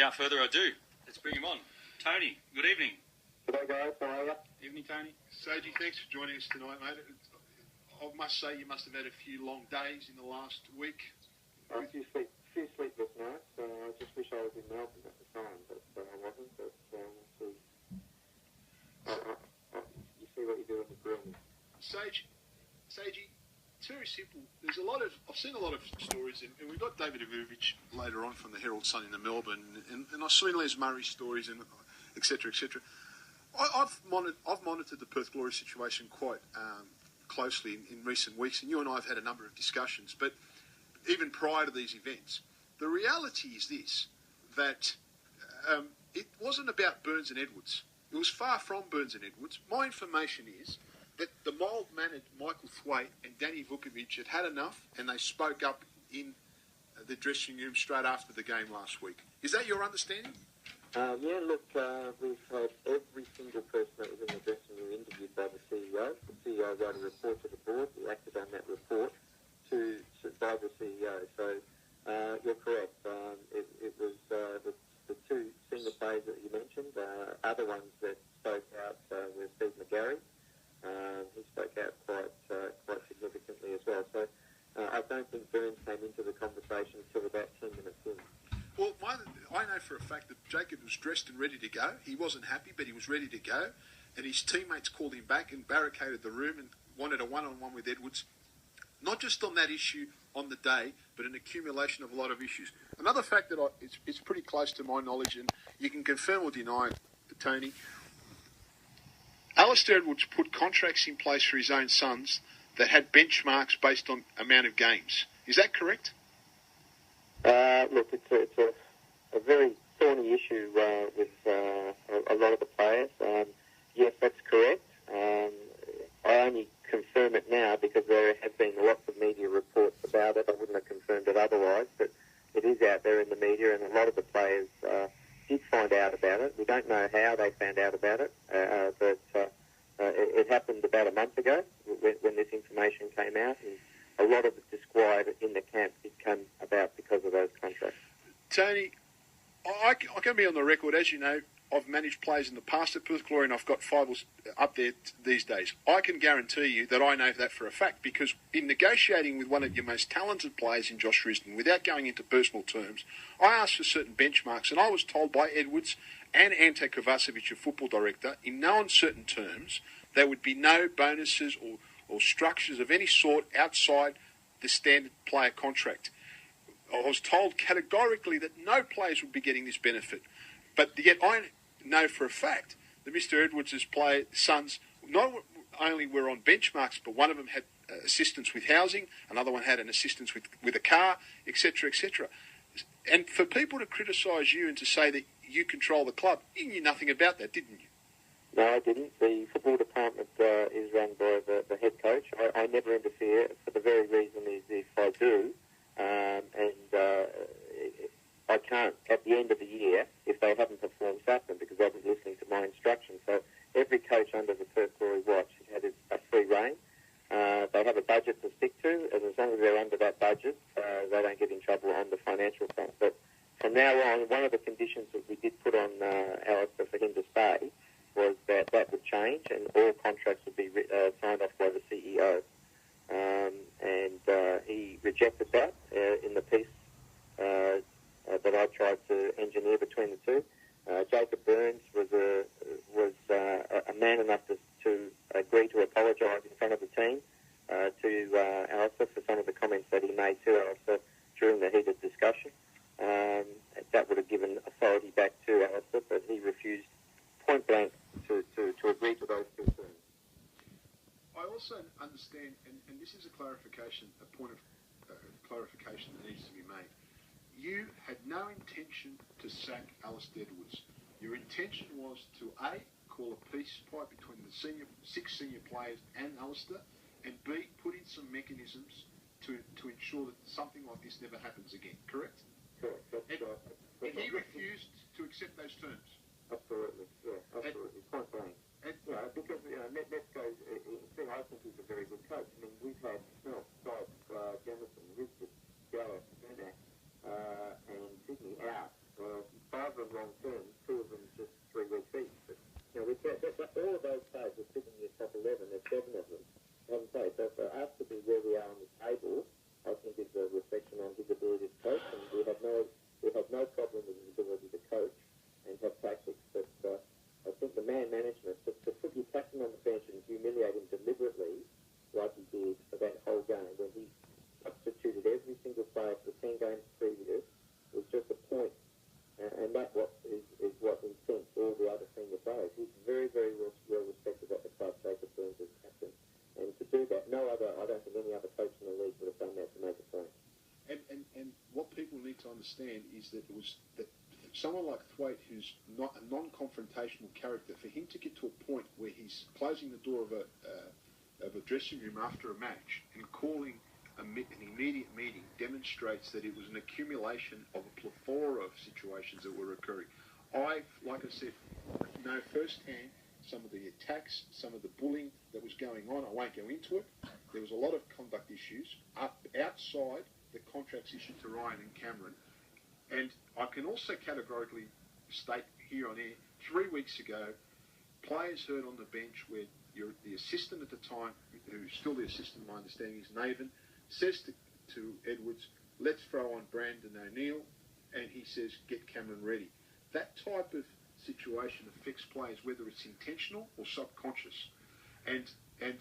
without further ado, let's bring him on. Tony, good evening. G'day guys, how are you? Evening, Tony. Sajie, thanks for joining us tonight, mate. I must say you must have had a few long days in the last week. A few sleepless nights. I just wish I was in Melbourne at the time, but I wasn't. But we'll see. You see what you do in the groom. Sajie, it's very simple. I've seen a lot of stories, and we've got David Ivukovic later on from the Herald Sun in the Melbourne, and I've seen Les Murray stories, and etc. etc. I've monitored the Perth Glory situation quite closely in recent weeks, and you and I have had a number of discussions. But even prior to these events, the reality is this, that it wasn't about Burns and Edwards. It was far from Burns and Edwards. My information is that the mild-mannered Michael Thwaite and Danny Vukovic had enough, and they spoke up in the dressing room straight after the game last week. Is that your understanding? Yeah, look, we've had every single person that was in the dressing room interviewed by the CEO. The CEO wrote a report to the board. We acted on that report by the CEO. So you're correct. It was the two senior players that you mentioned. Other ones that spoke out were Steve McGarry. He spoke out quite significantly as well. So I don't think Burns came into the conversation until about 10 minutes in. Well, I know for a fact that Jacob was dressed and ready to go. He wasn't happy, but he was ready to go. And his teammates called him back and barricaded the room and wanted a one-on-one with Edwards. Not just on that issue on the day, but an accumulation of a lot of issues. Another fact that it's pretty close to my knowledge, and you can confirm or deny it, Tony. Alistair Edwards put contracts in place for his own sons that had benchmarks based on amount of games. Is that correct? Look, it's a very thorny issue with a lot of the players. Yes, that's correct. I only confirm it now because there have been lots of media reports about it. I wouldn't have confirmed it otherwise, but it is out there in the media, and a lot of the players did find out about it. We don't know how they found out about it, but it happened about a month ago when this information came out, and a lot of the disquiet in the camp did come about because of those contracts. Tony, I can be on the record, as you know, I've managed players in the past at Perth Glory, and I've got finals up there these days. I can guarantee you that I know that for a fact, because in negotiating with one of your most talented players in Josh Risdon, without going into personal terms, I asked for certain benchmarks, and I was told by Edwards and Ante Kovacevic, a football director, in no uncertain terms, there would be no bonuses or structures of any sort outside the standard player contract. I was told categorically that no players would be getting this benefit. But yet I know for a fact that Mr. Edwards' sons not only were on benchmarks, but one of them had assistance with housing, another one had an assistance with a car, etc., etc. And for people to criticise you and to say that you control the club, you knew nothing about that, didn't you? No, I didn't. The football department is run by the head coach. I never interfere for the very reason is if I do, I can't, at the end of the year, if they haven't performed, sack them because they've been listening to my instructions. So every coach under the Perth Glory watch has had a free rein. They have a budget to stick to, and as long as they're under that budget, they don't get in trouble on the financial front. But from now on, one of the conditions that we did put on Alistair for him to stay was that would change and all contracts would be signed off by the CEO. And he rejected that in the piece that I tried to engineer between the two. Jacob Burns was a man enough to agree to apologise in front of the team to Alistair for some of the comments that he made to Alistair during the heated discussion. That would have given authority back to Alistair, but he refused point blank to agree to those concerns. I also understand, and this is a clarification, a point of clarification that needs to be made. You had no intention to sack Alistair Edwards. Your intention was to A, call a peace pipe between the six senior players and Alistair, and B, put in some mechanisms to ensure that something like this never happens again, correct? Correct. And he refused to accept those terms. Absolutely, yeah, absolutely, point blank. Because Nesco, I think he's a very good coach. I mean, we've had Snell, Dyke, Jamison, Risbert, Gallup, Benak, and Sydney out. 5 10 games previous was just a point. And that is what incensed all the other senior players. He's very, very well respected at the club, Jacob Burns as captain. And to do that, I don't think any other coach in the league would have done that to make a point. And what people need to understand is that it was that someone like Thwaite, who's not a non-confrontational character, for him to get to a point where he's closing the door of a dressing room after a match and calling an immediate meeting demonstrates that it was an accumulation of a plethora of situations that were occurring. Like I said, know firsthand some of the attacks, some of the bullying that was going on. I won't go into it. There was a lot of conduct issues outside the contracts issued to Ryan and Cameron. And I can also categorically state here on air, 3 weeks ago, players heard on the bench where the assistant at the time, who's still the assistant, my understanding is Navan, says to Edwards, let's throw on Brandon O'Neill, and he says, get Cameron ready. That type of situation affects players, whether it's intentional or subconscious. And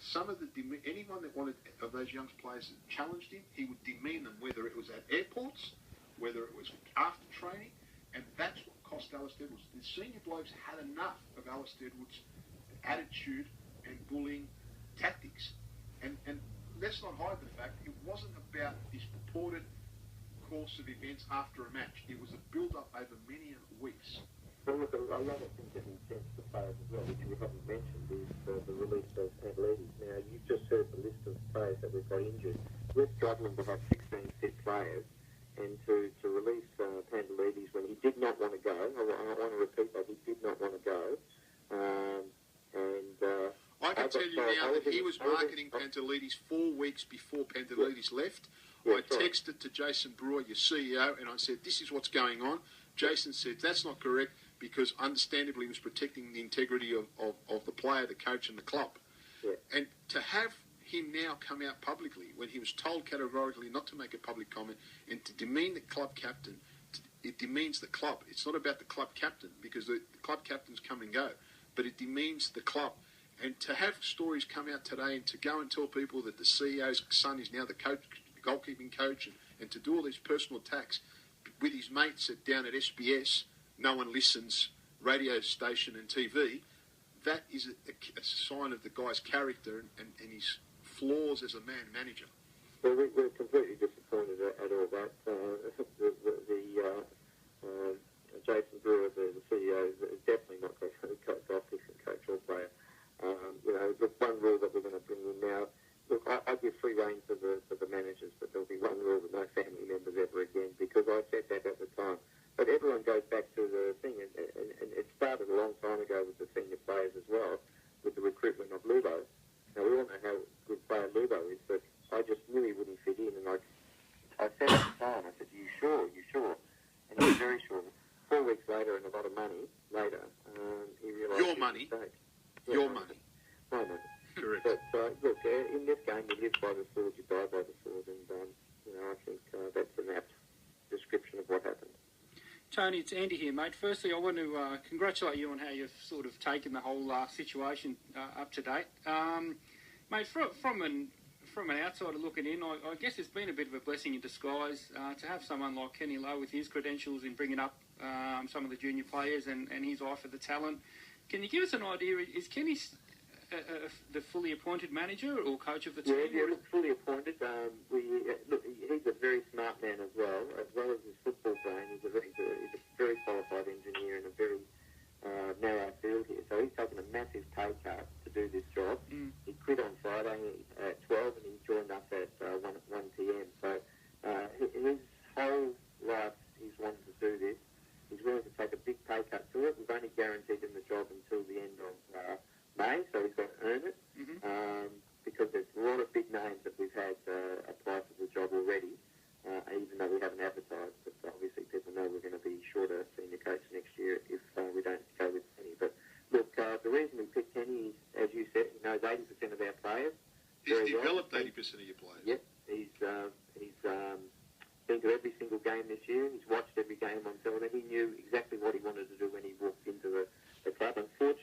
some of anyone that wanted of those young players that challenged him, he would demean them, whether it was at airports, whether it was after training, and that's what cost Alistair Edwards. The senior blokes had enough of Alistair Edwards' attitude and bullying tactics. And let's not hide the fact it wasn't about this purported course of events after a match. It was a build-up over many weeks. Well, look, a lot of things that incensed the players as well, which we haven't mentioned, is the release of Pantelides. Now, you've just heard the list of players that we've got injured. We're struggling to have 16 fit players, and to release Pantelides when he did not want to go, I want to repeat that, he did not want to go. I can tell you now that he was marketing Pantelides 4 weeks before Pantelides left. I texted to Jason Brewer, your CEO, and I said, this is what's going on. Jason said, that's not correct, because understandably he was protecting the integrity of the player, the coach, and the club. Yeah. And to have him now come out publicly, when he was told categorically not to make a public comment, and to demean the club captain, it demeans the club. It's not about the club captain, because the club captains come and go, but it demeans the club. And to have stories come out today and to go and tell people that the CEO's son is now the coach, the goalkeeping coach, and to do all these personal attacks with his mates down at SBS, no one listens, radio station and TV, that is a sign of the guy's character and his flaws as a man manager. Well, we're completely disappointed at all that. Jason Brewer, the CEO, is definitely not going to goalkeeping coach or player. Look, one rule that we're going to bring in now, look, I give free rein to the managers, but there'll be one rule that no family members ever again, because I said that at the time. But everyone goes back to the thing, and it started a long time ago with the senior players as well, with the recruitment of Lubo. Now, we all know how good player Lubo is, but I just knew he wouldn't fit in, and I said at the time, I said, you sure? And he was very sure. 4 weeks later, and a lot of money later, he realised... Your money? Your money. My money. Correct. But, look, in this game, you live by the sword, you die by the sword, and, I think that's an apt description of what happened. Tony, it's Andy here, mate. Firstly, I want to congratulate you on how you've sort of taken the whole situation up to date. Mate, from an outsider looking in, I guess it's been a bit of a blessing in disguise to have someone like Kenny Lowe with his credentials in bringing up some of the junior players and his eye for the talent. Can you give us an idea, is Kenny the fully appointed manager or coach of the team? Yeah, look, fully appointed. Look, he's a very smart man as well as his football brain. He's a very qualified engineer in a very narrow field here. So he's taken a massive pay cut to do this job. He quit on Friday at 12 and he joined us at 1 p.m. So his whole life he's wanted to do this. He's willing to take a big pay cut to it. We've only guaranteed him the job until the end of May, so he's got to earn it, because there's a lot of big names that we've had apply for the job already, even though we haven't advertised. But obviously people know we're going to be short a senior coach next year if we don't go with Kenny. But look, the reason we picked Kenny is, as you said, he knows 80% of our players. He's developed 80% of your players. Yep, he's been to every single game this year. He's watched every game on television. He knew exactly what he wanted to do when he walked into the club. Unfortunately,